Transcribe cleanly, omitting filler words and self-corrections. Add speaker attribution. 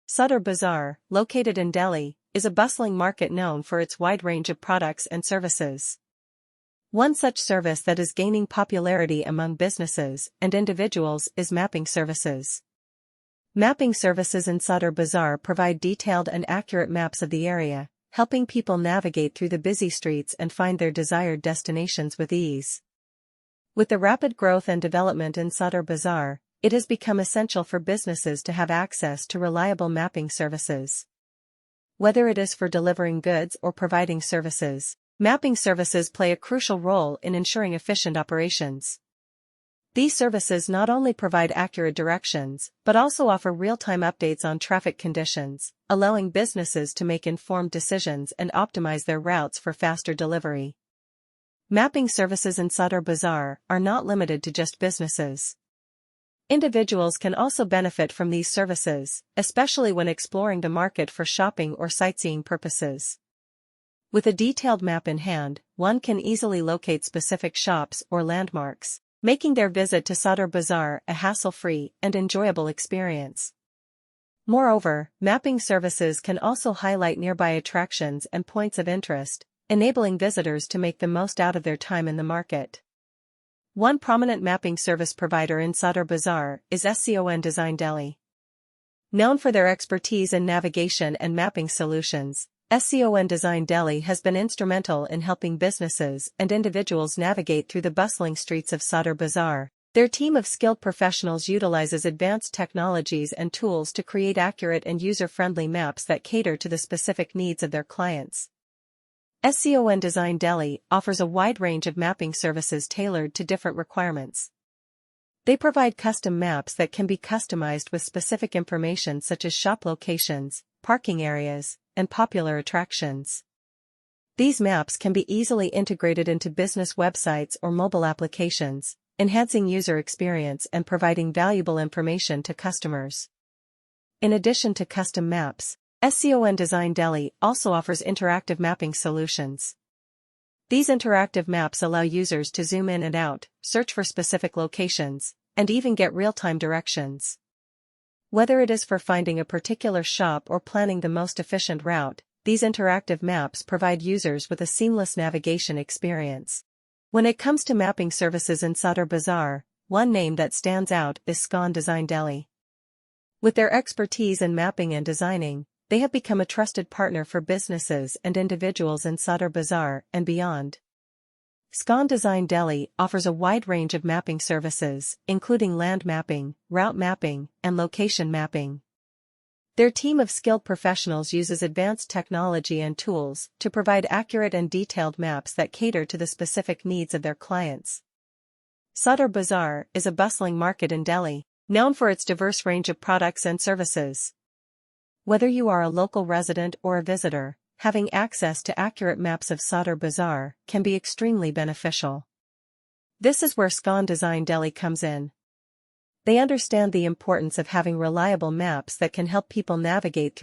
Speaker 1: Sadar Bazar, located in Delhi, is a bustling market known for its wide range of products and services. One such service that is gaining popularity among businesses and individuals is mapping services. Mapping services in Sadar Bazar provide detailed and accurate maps of the area, helping people navigate through the busy streets and find their desired destinations with ease. With the rapid growth and development in Sadar Bazar, it has become essential for businesses to have access to reliable mapping services. Whether it is for delivering goods or providing services, mapping services play a crucial role in ensuring efficient operations. These services not only provide accurate directions, but also offer real-time updates on traffic conditions, allowing businesses to make informed decisions and optimize their routes for faster delivery. Mapping services in Sadar Bazar are not limited to just businesses. Individuals can also benefit from these services, especially when exploring the market for shopping or sightseeing purposes. With a detailed map in hand, one can easily locate specific shops or landmarks, making their visit to Sadar Bazar a hassle-free and enjoyable experience. Moreover, mapping services can also highlight nearby attractions and points of interest, enabling visitors to make the most out of their time in the market. One prominent mapping service provider in Sadar Bazar is SCON Design Delhi. Known for their expertise in navigation and mapping solutions, SCON Design Delhi has been instrumental in helping businesses and individuals navigate through the bustling streets of Sadar Bazar. Their team of skilled professionals utilizes advanced technologies and tools to create accurate and user-friendly maps that cater to the specific needs of their clients. SCON Design Delhi offers a wide range of mapping services tailored to different requirements. They provide custom maps that can be customized with specific information such as shop locations, parking areas, and popular attractions. These maps can be easily integrated into business websites or mobile applications, enhancing user experience and providing valuable information to customers. In addition to custom maps, SCON Design Delhi also offers interactive mapping solutions. These interactive maps allow users to zoom in and out, search for specific locations, and even get real-time directions. Whether it is for finding a particular shop or planning the most efficient route, these interactive maps provide users with a seamless navigation experience. When it comes to mapping services in Sadar Bazar, one name that stands out is SCON Design Delhi. With their expertise in mapping and designing, they have become a trusted partner for businesses and individuals in Sadar Bazar and beyond. SCON Design Delhi offers a wide range of mapping services, including land mapping, route mapping, and location mapping. Their team of skilled professionals uses advanced technology and tools to provide accurate and detailed maps that cater to the specific needs of their clients. Sadar Bazar is a bustling market in Delhi, known for its diverse range of products and services. Whether you are a local resident or a visitor, having access to accurate maps of Sadar Bazar can be extremely beneficial. This is where SCON Design Delhi comes in. They understand the importance of having reliable maps that can help people navigate through